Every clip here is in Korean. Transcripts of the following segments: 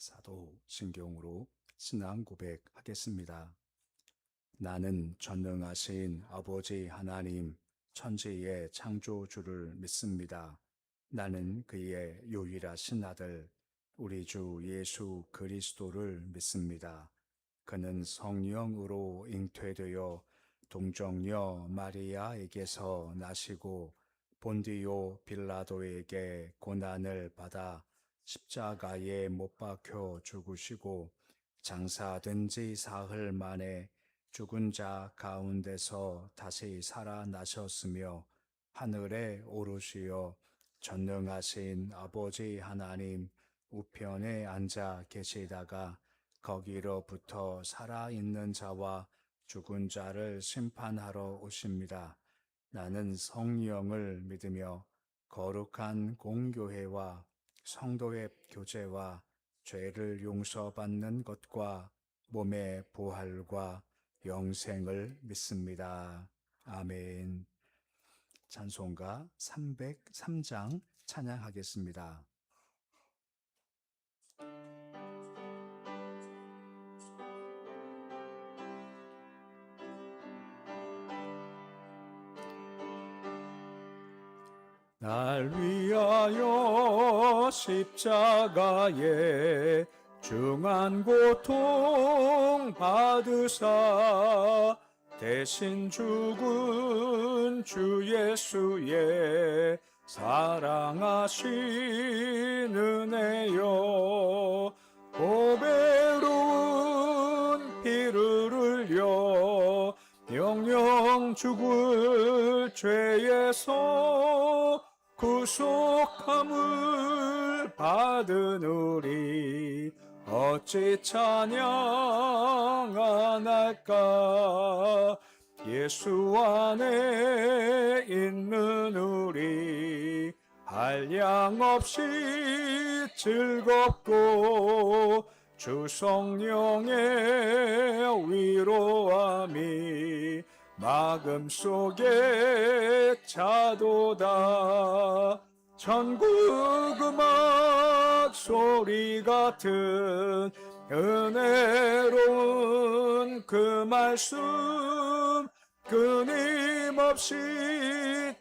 사도 신경으로 신앙 고백하겠습니다. 나는 전능하신 아버지 하나님, 천지의 창조주를 믿습니다. 나는 그의 유일하신 아들, 우리 주 예수 그리스도를 믿습니다. 그는 성령으로 잉태되어 동정녀 마리아에게서 나시고 본디오 빌라도에게 고난을 받아 십자가에 못 박혀 죽으시고 장사된 지 사흘 만에 죽은 자 가운데서 다시 살아나셨으며 하늘에 오르시어 전능하신 아버지 하나님 우편에 앉아 계시다가 거기로부터 살아있는 자와 죽은 자를 심판하러 오십니다. 나는 성령을 믿으며 거룩한 공교회와 성도의 교제와 죄를 용서받는 것과 몸의 부활과 영생을 믿습니다. 아멘. 찬송가 303장 찬양하겠습니다. 날 위하여 십자가에 중한 고통 받으사 대신 죽은 주 예수의 사랑하신 은혜여 보배로운 피를 흘려 영영 죽을 죄에서 구속함을 받은 우리 어찌 찬양 안 할까. 예수 안에 있는 우리 한량없이 즐겁고 주 성령의 위로함이 마음속에 차도다. 천국 음악 소리 같은 은혜로운 그 말씀 끊임없이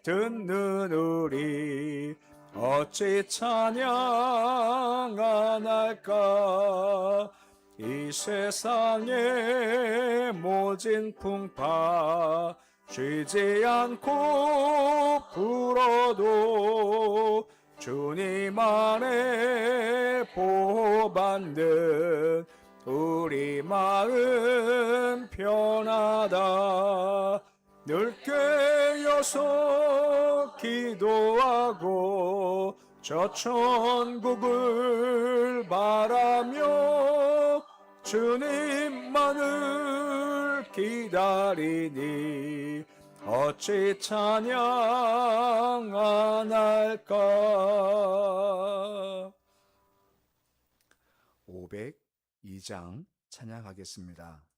듣는 우리 어찌 찬양 안 할까. 이 세상의 모진 풍파 쉬지 않고 불어도 주님 안에 보호받는 우리 마음 편하다. 늘 깨어서 기도하고 저 천국을 바라며 주님만을 기다리니 어찌 찬양 안 할까. 502장 찬양하겠습니다.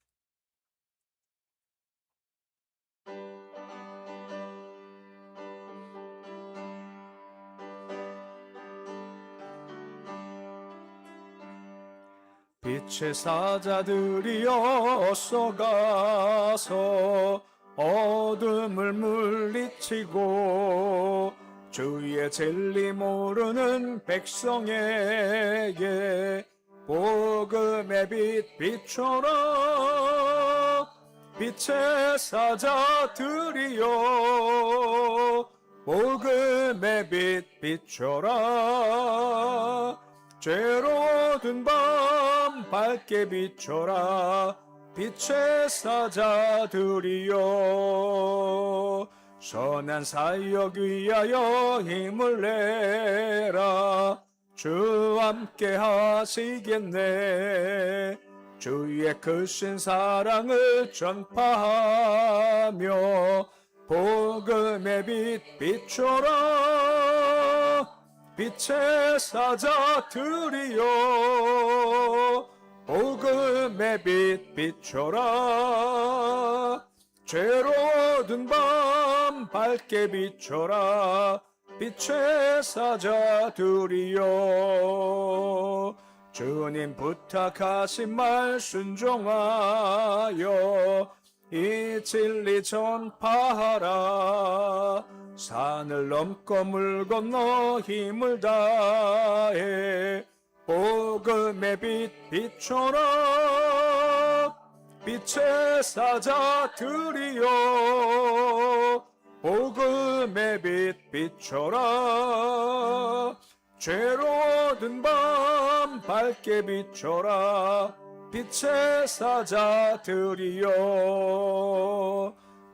빛의 사자들이여 어서 가서 어둠을 물리치고 주의 진리 모르는 백성에게 복음의 빛 비춰라. 빛의 사자들이여 복음의 빛 비춰라. 죄로 든 밤 밝게 비춰라. 빛의 사자들이여 선한 사역 위하여 힘을 내라. 주 함께 하시겠네. 주의 크신 사랑을 전파하며 복음의 빛 비춰라. 빛의 사자들이여 복음의 빛 비춰라. 죄로 든 밤 밝게 비춰라. 빛의 사자들이여 주님 부탁하신 말 순종하여 이 진리 전파하라. 산을 넘고 물 건너 힘을 다해 복음의 빛 비춰라. 빛의 사자들이여 복음의 빛 비춰라. 죄로든 밤 밝게 비춰라. 빛의 사자들이여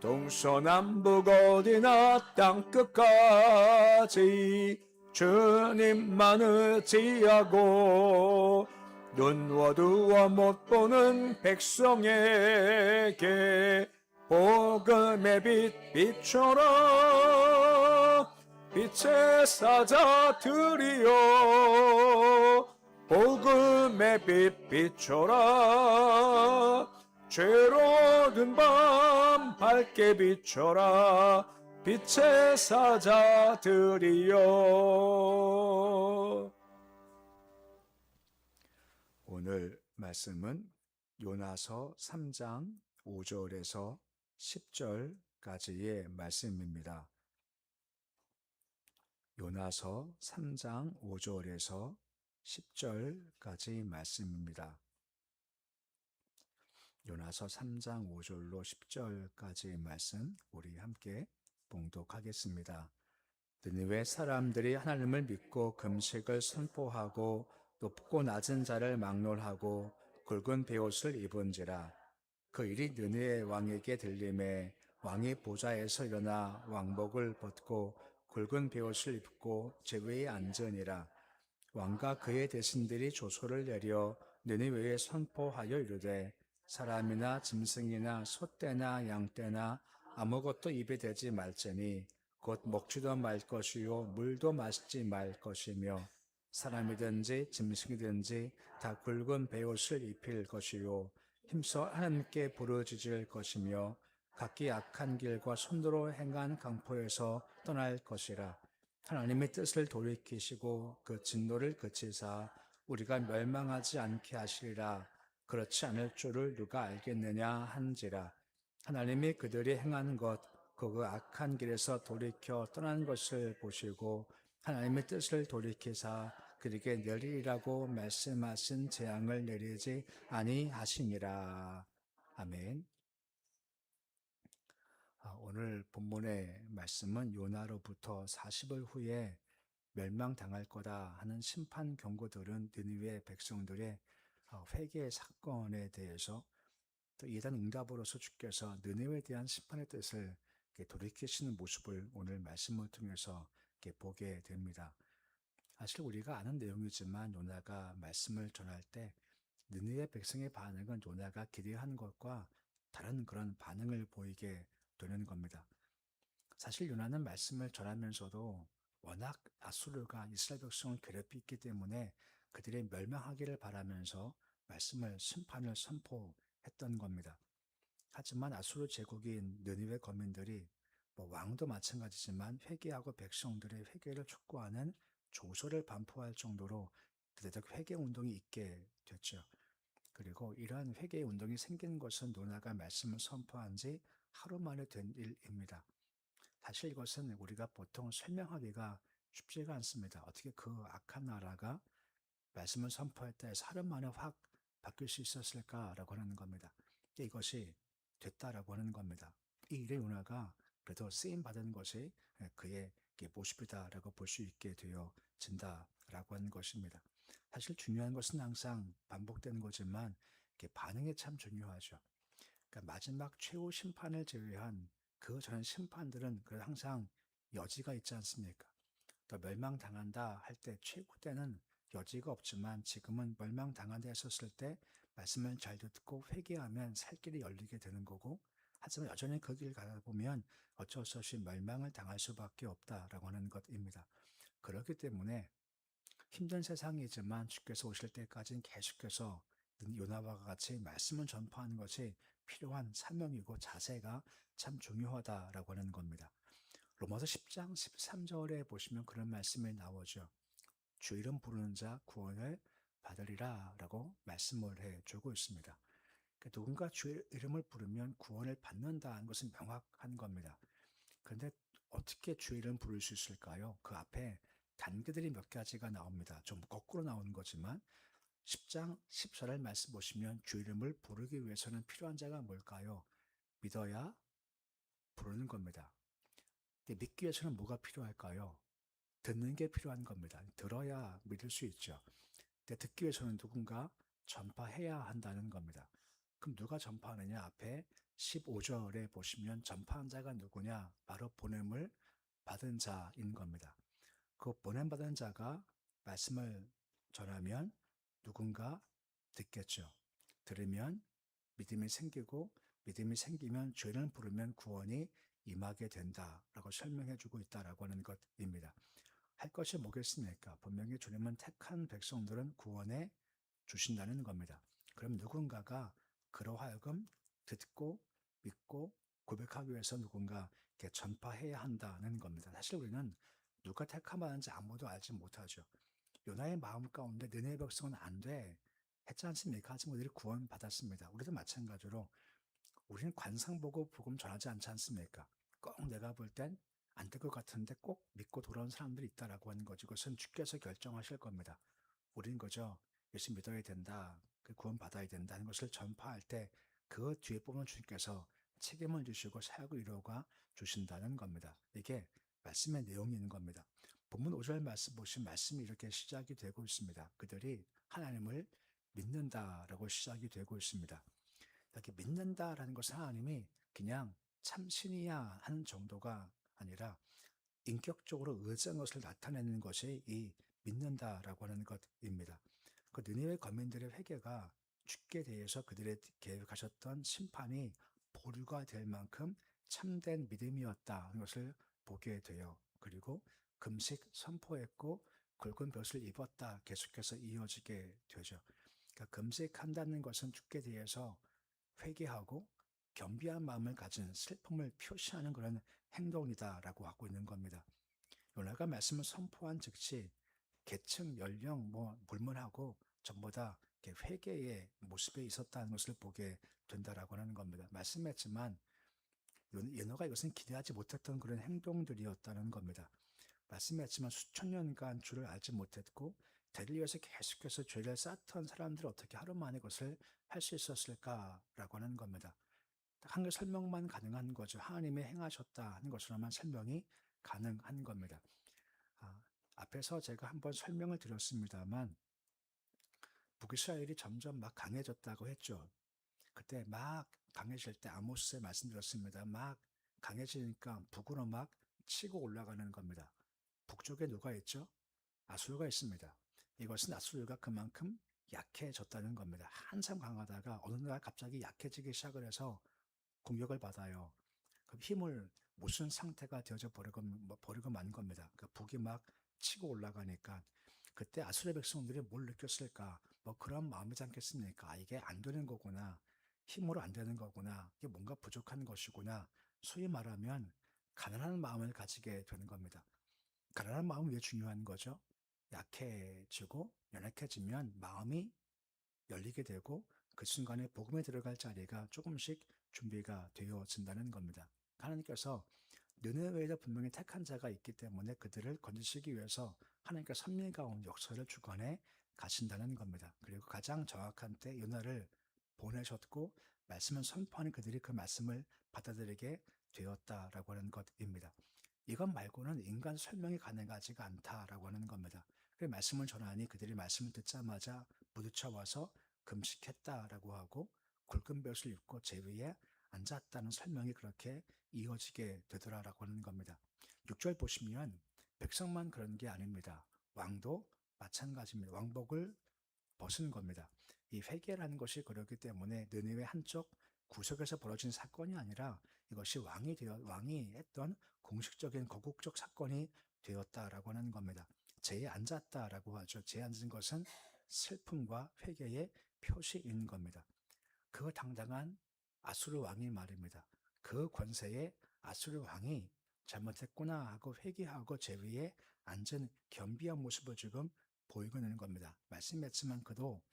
동서남북 어디나 땅끝까지 주님만 의지하고 눈 어두워 못 보는 백성에게 복음의 빛 비춰라. 빛의 사자들이여 복음의 빛 비춰라. 죄로든 밤 밝게 비춰라. 빛의 사자들이여. 오늘 말씀은 요나서 3장 5절에서 10절까지의 말씀입니다. 요나서 3장 5절에서 10절까지 말씀입니다. 요나서 3장 5절로 10절까지 말씀 우리 함께 봉독하겠습니다. 느니웨 사람들이 하나님을 믿고 금식을 선포하고 높고 낮은 자를 막론하고 굵은 베옷을 입은지라. 그 일이 느니웨 왕에게 들림에 왕이 보좌에서 일어나 왕복을 벗고 굵은 베옷을 입고 제위에 앉으니라. 왕과 그의 대신들이 조소를 내려 느니웨에 선포하여 이르되 사람이나 짐승이나 소떼나 양떼나 아무것도 입에 대지 말지니 곧 먹지도 말 것이요 물도 마시지 말 것이며 사람이든지 짐승이든지 다 굵은 베옷을 입힐 것이요 힘써 하나님께 부르짖을 것이며 각기 악한 길과 손으로 행한 강포에서 떠날 것이라. 하나님의 뜻을 돌이키시고 그 진노를 그치사 우리가 멸망하지 않게 하시리라. 그렇지 않을 줄을 누가 알겠느냐 한지라. 하나님이 그들이 행한 것 그 악한 길에서 돌이켜 떠난 것을 보시고 하나님의 뜻을 돌이키사 그에게 내리라고 말씀하신 재앙을 내리지 아니하시니라. 아멘. 오늘 본문의 말씀은 요나로부터 40일 후에 멸망당할 거다 하는 심판 경고들은 느니웨 백성들의 회개 사건에 대해서 또 이단 응답으로서 주께서 느니웨에 대한 심판의 뜻을 돌이키시는 모습을 오늘 말씀을 통해서 보게 됩니다. 사실 우리가 아는 내용이지만 요나가 말씀을 전할 때 느니웨 백성의 반응은 요나가 기대한 것과 다른 그런 반응을 보이게 되는 겁니다. 사실 요나는 말씀을 전하면서도 워낙 아수르가 이스라엘 백성을 괴롭히기 때문에 그들의 멸망하기를 바라면서 말씀을 심판을 선포했던 겁니다. 하지만 아수르 제국인 느니웨 거민들이 왕도 마찬가지지만 회개하고 백성들의 회개를 촉구하는 조서를 반포할 정도로 대대적 회개 운동이 있게 됐죠. 그리고 이러한 회개 운동이 생긴 것은 요나가 말씀을 선포한 지 하루 만에 된 일입니다. 사실 이것은 우리가 보통 설명하기가 쉽지가 않습니다. 어떻게 그 악한 나라가 말씀을 선포했다 해서 하루 만에 확 바뀔 수 있었을까라고 하는 겁니다. 이것이 됐다라고 하는 겁니다. 이 일에 요나가 그래도 쓰임받은 것이 그의 모습이다라고 볼 수 있게 되어진다라고 하는 것입니다. 사실 중요한 것은 항상 반복되는 거지만 반응이 참 중요하죠. 그러니까 마지막 최후 심판을 제외한 그 전 심판들은 항상 여지가 있지 않습니까? 또 멸망당한다 할 때 최고 때는 여지가 없지만 지금은 멸망당한다 했었을 때 말씀을 잘 듣고 회개하면 살 길이 열리게 되는 거고 하지만 여전히 그 길 가다 보면 어쩔 수 없이 멸망을 당할 수밖에 없다라고 하는 것입니다. 그렇기 때문에 힘든 세상이지만 주께서 오실 때까지는 계속해서 요나와 같이 말씀을 전파하는 것이 필요한 사명이고 자세가 참 중요하다라고 하는 겁니다. 로마서 10장 13절에 보시면 그런 말씀이 나오죠. 주 이름 부르는 자 구원을 받으리라 라고 말씀을 해주고 있습니다. 그러니까 누군가 주의 이름을 부르면 구원을 받는다는 것은 명확한 겁니다. 그런데 어떻게 주의 이름 부를 수 있을까요? 그 앞에 단계들이 몇 가지가 나옵니다. 좀 거꾸로 나오는 거지만 10장 14절 말씀 보시면 주 이름을 부르기 위해서는 필요한 자가 뭘까요? 믿어야 부르는 겁니다. 믿기 위해서는 뭐가 필요할까요? 듣는 게 필요한 겁니다. 들어야 믿을 수 있죠. 근데 듣기 위해서는 누군가 전파해야 한다는 겁니다. 그럼 누가 전파하느냐? 앞에 15절에 보시면 전파한 자가 누구냐? 바로 보냄을 받은 자인 겁니다. 그 보냄받은 자가 말씀을 전하면 누군가 듣겠죠. 들으면 믿음이 생기고 믿음이 생기면 죄를 부르면 구원이 임하게 된다라고 설명해 주고 있다라고 하는 것입니다. 할 것이 뭐겠습니까? 분명히 주님은 택한 백성들은 구원해 주신다는 겁니다. 그럼 누군가가 그러하여금 듣고 믿고 고백하기 위해서 누군가 이렇게 전파해야 한다는 겁니다. 사실 우리는 누가 택함하는지 아무도 알지 못하죠. 요나의 마음 가운데 느헤 백성은 안 돼 했지 않습니까? 하지만 우리들이 구원 받았습니다. 우리도 마찬가지로 우리는 관상 보고 복음 전하지 않지 않습니까? 꼭 내가 볼 땐 안 될 것 같은데 꼭 믿고 돌아온 사람들이 있다라고 하는 거지. 그것은 주께서 결정하실 겁니다. 우리는 그저 예수 믿어야 된다, 그 구원 받아야 된다는 것을 전파할 때 그 뒤에 보면 주님께서 책임을 지시고 사역을 이루어가 주신다는 겁니다. 이게 말씀의 내용이 있는 겁니다. 본문 5절 말씀 보시면 말씀이 이렇게 시작이 되고 있습니다. 그들이 하나님을 믿는다라고 시작이 되고 있습니다. 이렇게 믿는다라는 것은 하나님이 그냥 참신이야 하는 정도가 아니라 인격적으로 의지한 것을 나타내는 것이 이 믿는다라고 하는 것입니다. 그 느니웨 거민들의 회개가 주께 대해서 그들의 계획하셨던 심판이 보류가 될 만큼 참된 믿음이었다는 것을 보게 돼요. 그리고 금식 선포했고 굵은 볕을 입었다 계속해서 이어지게 되죠. 그러니까 금식한다는 것은 주께 대해서 회개하고 겸비한 마음을 가진 슬픔을 표시하는 그런 행동이다라고 하고 있는 겁니다. 요나가 말씀을 선포한 즉시 계층, 연령, 불문하고 전부 다 회개의 모습에 있었다는 것을 보게 된다라고 하는 겁니다. 말씀했지만 요나가 이것은 기대하지 못했던 그런 행동들이었다는 겁니다. 말씀했지만 수천 년간 주를 알지 못했고 대를 위해서 계속해서 죄를 쌓던 사람들이 어떻게 하루 만에 그것을 할 수 있었을까라고 하는 겁니다. 한 개 설명만 가능한 거죠. 하나님이 행하셨다 하는 것으로만 설명이 가능한 겁니다. 앞에서 제가 한번 설명을 드렸습니다만 북이스라엘이 점점 막 강해졌다고 했죠. 그때 막 강해질 때 아모스에 말씀드렸습니다. 막 강해지니까 북으로 막 치고 올라가는 겁니다. 북쪽에 누가 있죠? 아수르가 있습니다. 이것은 아수르가 그만큼 약해졌다는 겁니다. 한참 강하다가 어느 날 갑자기 약해지기 시작을 해서 공격을 받아요. 그럼 힘을 못 쓴 상태가 되어져 버리고 만 겁니다. 그러니까 북이 막 치고 올라가니까 그때 아수르 백성들이 뭘 느꼈을까? 그런 마음이지 않겠습니까? 이게 안 되는 거구나. 힘으로 안 되는 거구나. 이게 뭔가 부족한 것이구나. 소위 말하면 가난한 마음을 가지게 되는 겁니다. 가난한 마음은 왜 중요한 거죠? 약해지고 연약해지면 마음이 열리게 되고 그 순간에 복음에 들어갈 자리가 조금씩 준비가 되어진다는 겁니다. 하나님께서 느느웨에도 분명히 택한 자가 있기 때문에 그들을 건지시기 위해서 하나님께서 섭리 가운데 역사를 주관해 가신다는 겁니다. 그리고 가장 정확한 때 요나를 보내셨고 말씀을 선포하는 그들이 그 말씀을 받아들이게 되었다라고 하는 것입니다. 이것 말고는 인간 설명이 가능하지가 않다라고 하는 겁니다. 그 말씀을 전하니 그들이 말씀을 듣자마자 부딪혀와서 금식했다라고 하고 굵은 볕을 입고 제 위에 앉았다는 설명이 그렇게 이어지게 되더라라고 하는 겁니다. 6절 보시면 백성만 그런 게 아닙니다. 왕도 마찬가지입니다. 왕복을 벗은 겁니다. 이 회개라는 것이 그렇기 때문에 느느웨 한쪽 구석에서 벌어진 사건이 아니라 이것이 왕이 했던 공식적인 거국적 사건이 되었다라고 하는 겁니다. 제에 앉았다라고 하죠. 제에 앉은 것은 슬픔과 회개의 표시인 겁니다. 그 당당한 아수르 왕이 말입니다. 그 권세의 아수르 왕이 잘못했구나 하고 회개하고 제 위에 앉은 겸비한 모습을 지금 보이고 있는 겁니다. 말씀했지만 그도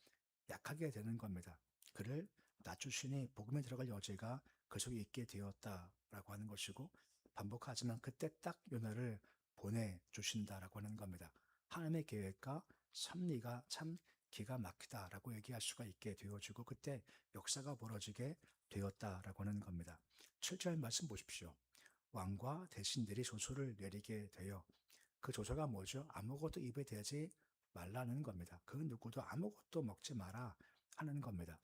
약하게 되는 겁니다. 그를 낮추시니 복음에 들어갈 여지가 그 속에 있게 되었다라고 하는 것이고, 반복하지만 그때 딱 요나를 보내주신다라고 하는 겁니다. 하나님의 계획과 섭리가 참 기가 막히다라고 얘기할 수가 있게 되어지고, 그때 역사가 벌어지게 되었다라고 하는 겁니다. 7절 말씀 보십시오. 왕과 대신들이 조서를 내리게 되어, 그 조서가 뭐죠? 아무것도 입에 대지 말라는 겁니다. 그 누구도 아무것도 먹지 마라 하는 겁니다.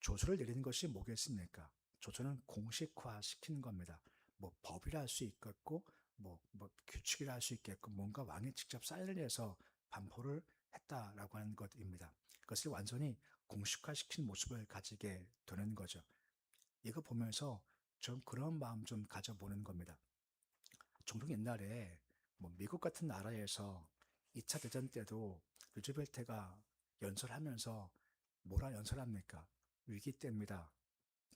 조서를 내리는 것이 뭐겠습니까? 조서는 공식화 시키는 겁니다. 뭐 법이라 할 수 있겠고, 뭐 규칙이라 할 수 있겠고, 뭔가 왕이 직접 사인을 해서 반포를 했다라고 하는 것입니다. 그것을 완전히 공식화시킨 모습을 가지게 되는 거죠. 이거 보면서 좀 그런 마음 좀 가져보는 겁니다. 종종 옛날에 뭐 미국 같은 나라에서 2차 대전 때도 루즈벨트가 연설하면서 뭐라 연설합니까? 위기 때입니다.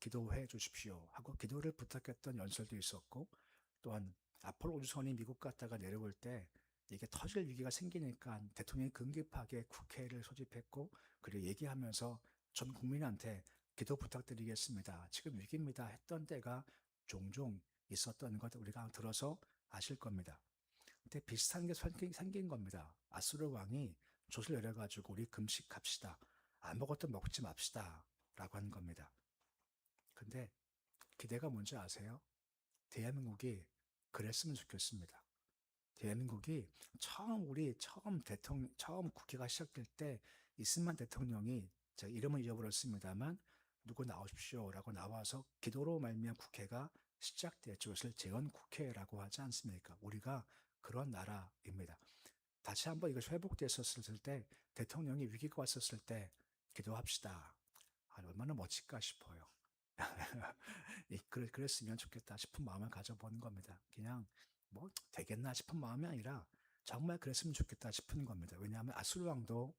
기도해 주십시오 하고 기도를 부탁했던 연설도 있었고, 또한 아폴로 우주선이 미국 갔다가 내려올 때 이게 터질 위기가 생기니까 대통령이 긴급하게 국회를 소집했고, 그리고 얘기하면서 전 국민한테 기도 부탁드리겠습니다, 지금 위기입니다 했던 때가 종종 있었던 것 우리가 들어서 아실 겁니다. 근데 비슷한 게 생긴 겁니다. 아수르 왕이 돛을 내려가지고 우리 금식합시다, 아무것도 먹지 맙시다 라고 한 겁니다. 근데 기대가 뭔지 아세요? 대한민국이 그랬으면 좋겠습니다. 대한민국이 처음 국회가 시작될 때 이승만 대통령이, 제가 이름은 잊어버렸습니다만, 누구 나오십시오라고 나와서 기도로 말미암아 국회가 시작됐죠. 그것을 재헌국회라고 하지 않습니까? 우리가 그런 나라입니다. 다시 한번 이것이 회복됐었을 때, 대통령이 위기가 왔었을 때 기도합시다. 얼마나 멋질까 싶어요. 그랬으면 좋겠다 싶은 마음을 가져보는 겁니다. 그냥 뭐 되겠나 싶은 마음이 아니라 정말 그랬으면 좋겠다 싶은 겁니다. 왜냐하면 아수르 왕도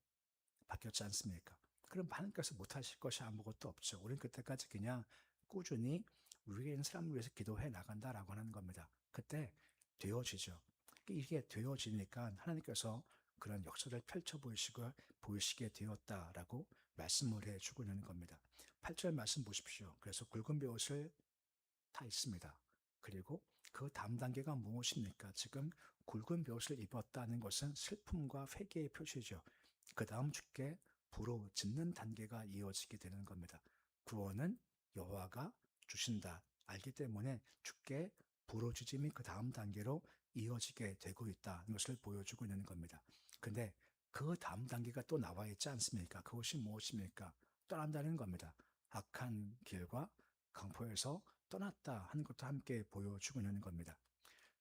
바뀌었지 않습니까? 그럼 하나님께서 못하실 것이 아무것도 없죠. 우리는 그때까지 그냥 꾸준히 위에 있는 사람을 위해서 기도해 나간다라고 하는 겁니다. 그때 되어지죠. 이게 되어지니까 하나님께서 그런 역사를 펼쳐 보이시게 되었다라고 말씀을 해주고 있는 겁니다. 8절 말씀 보십시오. 그래서 굵은 벼옷을 다 있습니다. 그리고 그 다음 단계가 무엇입니까? 지금 굵은 벼옷을 입었다는 것은 슬픔과 회개의 표시죠. 그 다음 주께 부르짖는 단계가 이어지게 되는 겁니다. 구원은 여호와가 주신다 알기 때문에 주께 부르짖음이 그 다음 단계로 이어지게 되고 있다는 것을 보여주고 있는 겁니다. 근데 그 다음 단계가 또 나와 있지 않습니까? 그것이 무엇입니까? 떠난다는 겁니다. 악한 길과 강포에서 떠났다 하는 것도 함께 보여주고 있는 겁니다.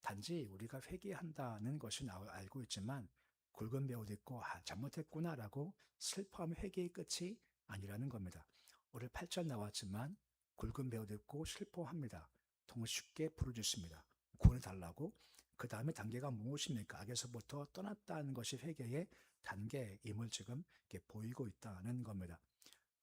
단지 우리가 회개한다는 것을 알고 있지만 굵은 벼옷 입고 잘못했구나라고 슬퍼하면 회개의 끝이 아니라는 겁니다. 오늘 8절 나왔지만 굵은 벼옷 입고 슬퍼합니다. 동시에 쉽게 부르짖습니다. 구원을 달라고. 그 다음에 단계가 무엇입니까? 악에서부터 떠났다는 것이 회개의 단계임을 지금 이렇게 보이고 있다는 겁니다.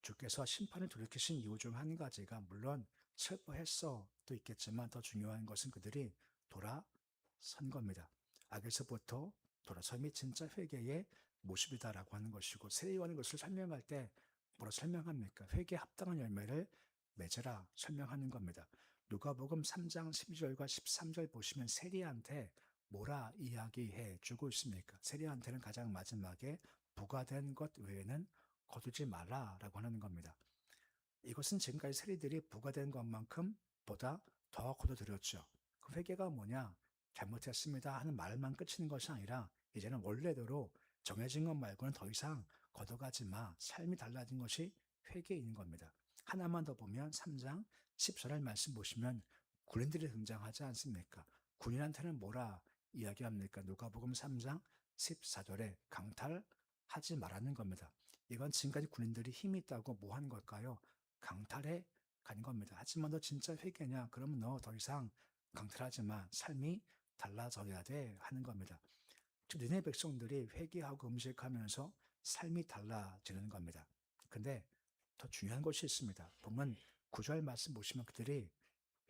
주께서 심판을 돌이키신 이유 중 한 가지가 물론 슬퍼했어도 있겠지만 더 중요한 것은 그들이 돌아선 겁니다. 악에서부터 돌아섬이 진짜 회개의 모습이다라고 하는 것이고, 세례요한은 것을 설명할 때 뭐라 설명합니까? 회개에 합당한 열매를 맺으라 설명하는 겁니다. 누가복음 3장 12절과 13절 보시면 세리한테 뭐라 이야기해 주고 있습니까? 세리한테는 가장 마지막에 부과된 것 외에는 거두지 말라라고 하는 겁니다. 이것은 지금까지 세리들이 부과된 것만큼 보다 더 거둬들였죠. 그 회개가 뭐냐? 잘못했습니다 하는 말만 끝이는 것이 아니라 이제는 원래대로 정해진 것 말고는 더 이상 걷어가지 마. 삶이 달라진 것이 회개인 겁니다. 하나만 더 보면 3장 14절 말씀 보시면 군인들이 등장하지 않습니까? 군인한테는 뭐라 이야기합니까? 누가복음 3장 14절에 강탈하지 말라는 겁니다. 이건 지금까지 군인들이 힘이 있다고 뭐 한 걸까요? 강탈해 간 겁니다. 하지만 너 진짜 회개냐? 그러면 너 더 이상 강탈하지 마. 삶이 달라져야 돼 하는 겁니다. 즉 니네 백성들이 회개하고 음식하면서 삶이 달라지는 겁니다. 근데 더 중요한 것이 있습니다. 보면 9절 말씀 보시면 그들이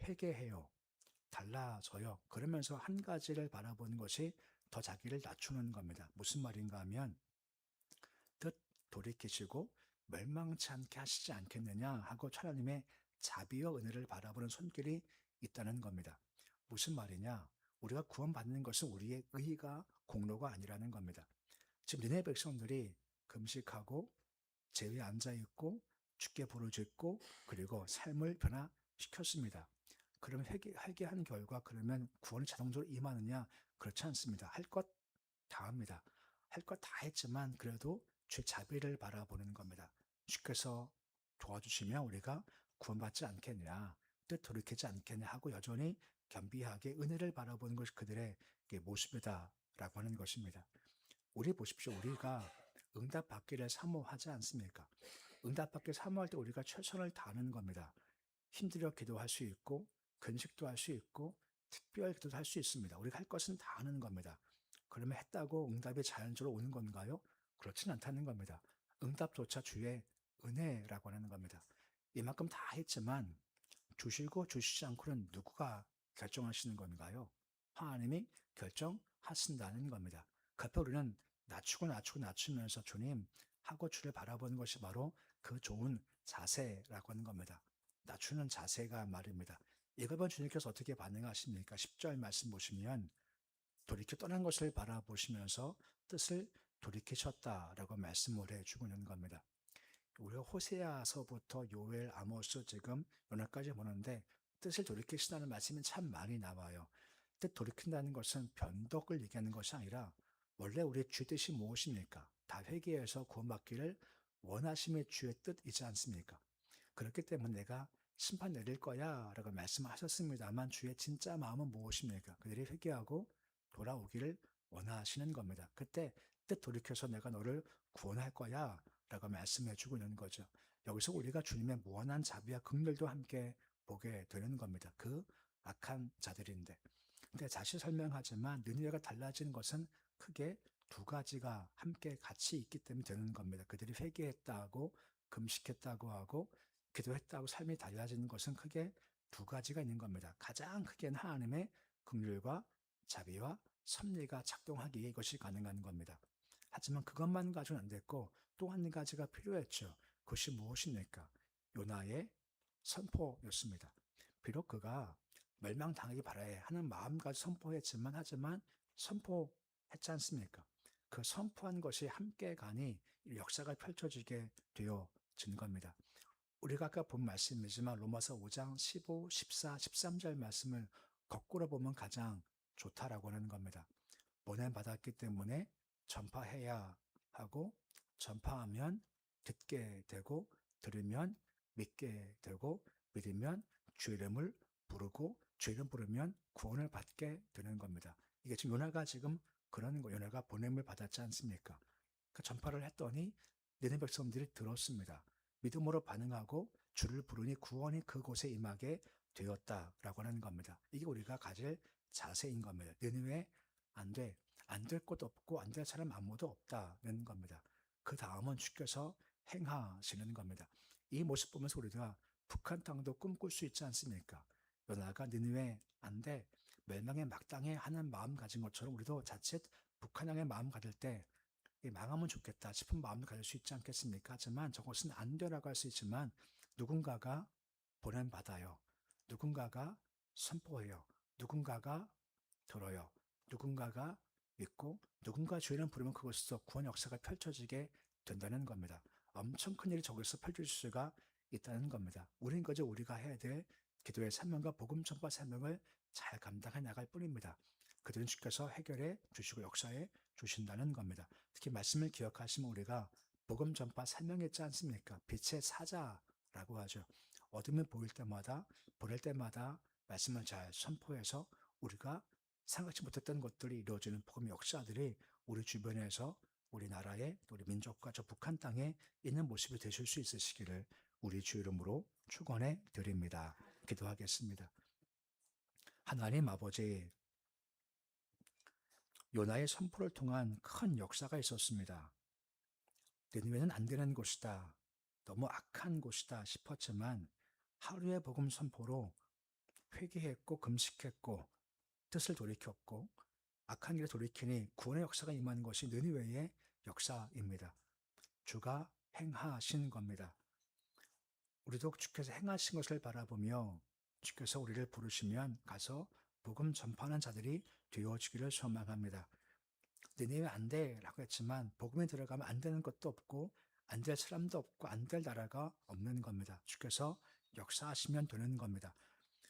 회개해요. 달라져요. 그러면서 한 가지를 바라보는 것이 더 자기를 낮추는 겁니다. 무슨 말인가 하면 돌이키시고 멸망치 않게 하시지 않겠느냐 하고 하나님의 자비와 은혜를 바라보는 손길이 있다는 겁니다. 무슨 말이냐? 우리가 구원받는 것은 우리의 의가 공로가 아니라는 겁니다. 지금 니네 백성들이 금식하고 제위에 앉아 있고 주께 부르짖고 그리고 삶을 변화시켰습니다. 그럼 회개한 결과 그러면 구원이 자동적으로 임하느냐? 그렇지 않습니다. 할 것 다 합니다. 할 것 다 했지만 그래도 주의 자비를 바라보는 겁니다. 주께서 도와주시면 우리가 구원받지 않겠냐, 뜻 돌이키지 않겠냐 하고 여전히 겸비하게 은혜를 바라보는 것이 그들의 모습이다라고 하는 것입니다. 우리 보십시오. 우리가 응답받기를 사모하지 않습니까? 응답받기를 사모할 때 우리가 최선을 다하는 겁니다. 힘들어 기도할 수 있고 근식도 할 수 있고 특별 기도도 할 수 있습니다. 우리가 할 것은 다 하는 겁니다. 그러면 했다고 응답이 자연적으로 오는 건가요? 그렇진 않다는 겁니다. 응답조차 주의 은혜라고 하는 겁니다. 이만큼 다 했지만 주시고 주시지 않고는 누구가 결정하시는 건가요? 하나님이 결정하신다는 겁니다. 그래서 우리는 낮추면서 주님 하고 주를 바라보는 것이 바로 그 좋은 자세라고 하는 겁니다. 낮추는 자세가 말입니다. 이걸 본 주님께서 어떻게 반응하십니까? 10절 말씀 보시면 돌이켜 떠난 것을 바라보시면서 뜻을 돌이키셨다라고 말씀을 해주고 있는 겁니다. 우리가 호세아서부터 요엘, 아모스, 지금 요나까지 보는데 뜻을 돌이키신다는 말씀이 참 많이 나와요. 뜻 돌이킨다는 것은 변덕을 얘기하는 것이 아니라 원래 우리의 주 뜻이 무엇입니까? 다 회개해서 구원받기를 원하심의 주의 뜻이지 않습니까? 그렇기 때문에 내가 심판 내릴 거야 라고 말씀하셨습니다만 주의 진짜 마음은 무엇입니까? 그들이 회개하고 돌아오기를 원하시는 겁니다. 그때 뜻 돌이켜서 내가 너를 구원할 거야 라고 말씀해 주고 있는 거죠. 여기서 우리가 주님의 무한한 자비와 긍휼도 함께 보게 되는 겁니다. 그 악한 자들인데. 근데 다시 설명하지만 느느웨가 달라진 것은 크게 두 가지가 함께 같이 있기 때문에 되는 겁니다. 그들이 회개했다고 금식했다고 하고 기도했다고 삶이 달라지는 것은 크게 두 가지가 있는 겁니다. 가장 크게는 하나님의 긍휼과 자비와 섭리가 작동하기에 이것이 가능한 겁니다. 하지만 그것만 가지고는 안 됐고 또 한 가지가 필요했죠. 그것이 무엇입니까? 요나의 선포였습니다. 비록 그가 멸망당하기 바라야 하는 마음까지 선포했지만 하지만 선포했지 않습니까? 그 선포한 것이 함께 가니 역사가 펼쳐지게 되어진 겁니다. 우리가 아까 본 말씀이지만 로마서 5장 15, 14, 13절 말씀을 거꾸로 보면 가장 좋다라고 하는 겁니다. 보냄받았기 때문에 전파해야 하고 전파하면 듣게 되고 들으면 믿게 되고 믿으면 주 이름을 부르고 주 이름 부르면 구원을 받게 되는 겁니다. 이게 지금 요나가 지금 그런 거 요나가 보냄을 받았지 않습니까? 그 전파를 했더니 니네 백성들이 들었습니다. 믿음으로 반응하고 주를 부르니 구원이 그곳에 임하게 되었다라고 하는 겁니다. 이게 우리가 가질 자세인 겁니다. 니느웨 안 돼. 안 될 곳 없고 안 될 사람 아무도 없다는 겁니다. 그 다음은 주께서 행하시는 겁니다. 이 모습 보면서 우리가 북한 땅도 꿈꿀 수 있지 않습니까? 요나가 니느웨 안 돼. 멸망에 막당해 하는 마음 가진 것처럼 우리도 자칫 북한 향해 마음 가질 때 망하면 좋겠다 싶은 마음도 가질 수 있지 않겠습니까? 하지만 저것은 안 되라고 할 수 있지만 누군가가 보냄받아요. 누군가가 선포해요. 누군가가 들어요. 누군가가 믿고 누군가 주의 이름 부르면 그것에서 구원 역사가 펼쳐지게 된다는 겁니다. 엄청 큰 일이 저기서 펼쳐질 수가 있다는 겁니다. 우린 그저 우리가 해야 될 기도의 사명과 복음 전파 사명을 잘 감당해 나갈 뿐입니다. 그들은 주께서 해결해 주시고 역사해 주신다는 겁니다. 특히 말씀을 기억하시면 우리가 복음 전파 사명했지 않습니까? 빛의 사자라고 하죠. 어둠이 보일 때마다 보낼 때마다 말씀을 잘 선포해서 우리가 생각지 못했던 것들이 이루어지는 복음 역사들이 우리 주변에서 우리나라의 우리 민족과 저 북한 땅에 있는 모습이 되실 수 있으시기를 우리 주 이름으로 축원해 드립니다. 기도하겠습니다. 하나님 아버지, 요나의 선포를 통한 큰 역사가 있었습니다. 니느웨는 안 되는 곳이다. 너무 악한 곳이다 싶었지만 하루의 복음 선포로 회개했고 금식했고 뜻을 돌이켰고 악한 일을 돌이키니 구원의 역사가 임한 것이 느느웨의 역사입니다. 주가 행하신 겁니다. 우리도 주께서 행하신 것을 바라보며 주께서 우리를 부르시면 가서 복음 전파하는 자들이 되어지기를 소망합니다. 니네왜 안 돼? 라고 했지만 복음에 들어가면 안 되는 것도 없고 안 될 사람도 없고 안 될 나라가 없는 겁니다. 주께서 역사하시면 되는 겁니다.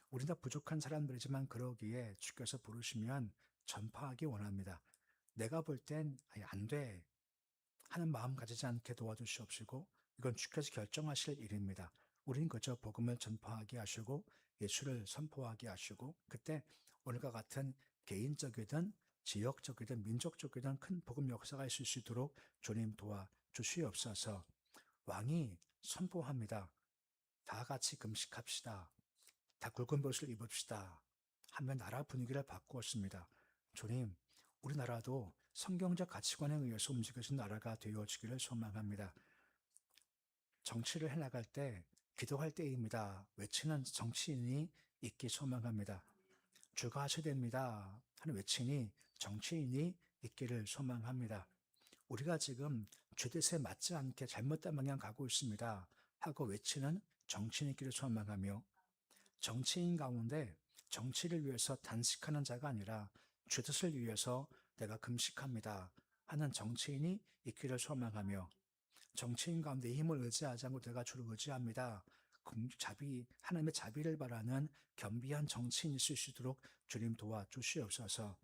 우리는 다 부족한 사람들이지만 그러기에 주께서 부르시면 전파하기 원합니다. 내가 볼 땐 안 돼 하는 마음 가지지 않게 도와주시옵시고 이건 주께서 결정하실 일입니다. 우리는 그저 복음을 전파하게 하시고 예수를 선포하게 하시고 그때 오늘과 같은 개인적이든 지역적이든 민족적이든 큰 복음 역사가 있을 수 있도록 주님 도와주시옵소서. 왕이 선포합니다. 다 같이 금식합시다. 다 굵은 벗을 입읍시다. 하면 나라 분위기를 바꾸었습니다. 주님, 우리나라도 성경적 가치관에 의해서 움직여진 나라가 되어지기를 소망합니다. 정치를 해나갈 때 기도할 때입니다. 외치는 정치인이 있기 소망합니다. 주가 하셔야 됩니다 하는 외치니 정치인이 있기를 소망합니다. 우리가 지금 죄뜻에 맞지 않게 잘못된 방향 가고 있습니다 하고 외치는 정치인이 있기를 소망하며 정치인 가운데 정치를 위해서 단식하는 자가 아니라 죄뜻을 위해서 내가 금식합니다 하는 정치인이 있기를 소망하며 정치인 가운데 힘을 의지하지 않고 내가 주를 의지합니다. 하나님의 자비를 바라는 겸비한 정치인이 있을 수 있도록 주님 도와주시옵소서.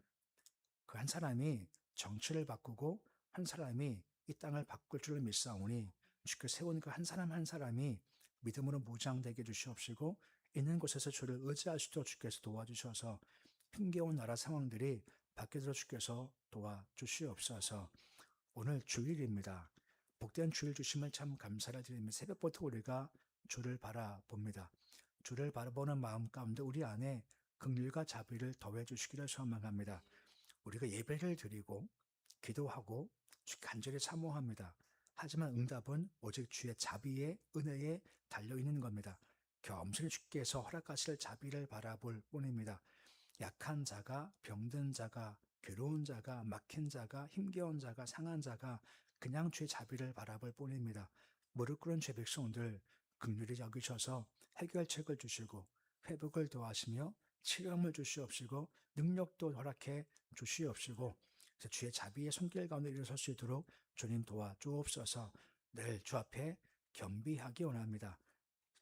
그 한 사람이 정치를 바꾸고 한 사람이 이 땅을 바꿀 줄을 믿사오니 주께 세운 그 한 사람 한 사람이 믿음으로 무장되게 주시옵시고 있는 곳에서 주를 의지할 수 있도록 주께서 도와주셔서 힘겨운 나라 상황들이 바뀌도록 주께서 도와주시옵소서. 오늘 주일입니다. 복된 주일 주심을 참 감사를 드리며 새벽부터 우리가 주를 바라봅니다. 주를 바라보는 마음 가운데 우리 안에 긍휼과 자비를 더해 주시기를 소망합니다. 우리가 예배를 드리고 기도하고 간절히 사모합니다. 하지만 응답은 오직 주의 자비의 은혜에 달려있는 겁니다. 겸손히 주께서 허락하실 자비를 바라볼 뿐입니다. 약한 자가, 병든 자가, 괴로운 자가, 막힌 자가, 힘겨운 자가, 상한 자가 그냥 주의 자비를 바라볼 뿐입니다. 무릎 꿇은 죄 백성들 긍휼히 여기셔서 해결책을 주시고 회복을 도하시며 치료함을 주시옵시고 능력도 허락해 주시옵시고 주의 자비의 손길 가운데 일어설 수 있도록 주님 도와주옵소서. 늘 주 앞에 겸비하기 원합니다.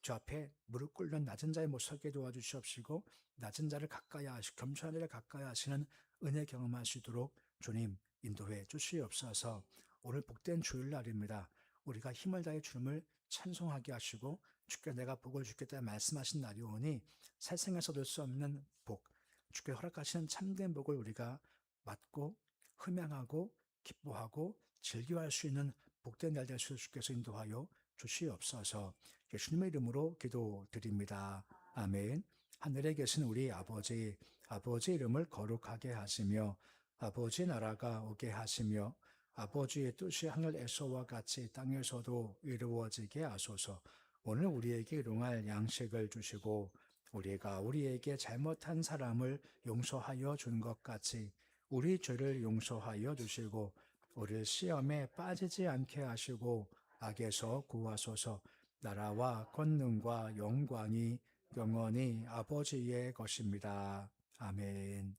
주 앞에 무릎 꿇는 낮은 자의 못 서게 도와주시옵시고 낮은 자를 가까이 하시고 겸손한 자를 가까이 하시는 은혜 경험할 수 있도록 주님 인도해 주시옵소서. 오늘 복된 주일날입니다. 우리가 힘을 다해 주님을 찬송하게 하시고 주께 내가 복을 주겠다 말씀하신 날이 오니 세상에서 얻을 수 없는 복, 주께 허락하시는 참된 복을 우리가 맞고 흠양하고 기뻐하고 즐겨할 수 있는 복된 날 될 수 있도록 주께서 인도하여 주시옵소서. 예수님의 이름으로 기도드립니다. 아멘. 하늘에 계신 우리 아버지, 아버지 이름을 거룩하게 하시며 아버지 나라가 오게 하시며 아버지의 뜻이 하늘에서와 같이 땅에서도 이루어지게 하소서. 오늘 우리에게 일용할 양식을 주시고 우리가 우리에게 잘못한 사람을 용서하여 준 것 같이 우리 죄를 용서하여 주시고 우리를 시험에 빠지지 않게 하시고 악에서 구하소서. 나라와 권능과 영광이 영원히 아버지의 것입니다. 아멘.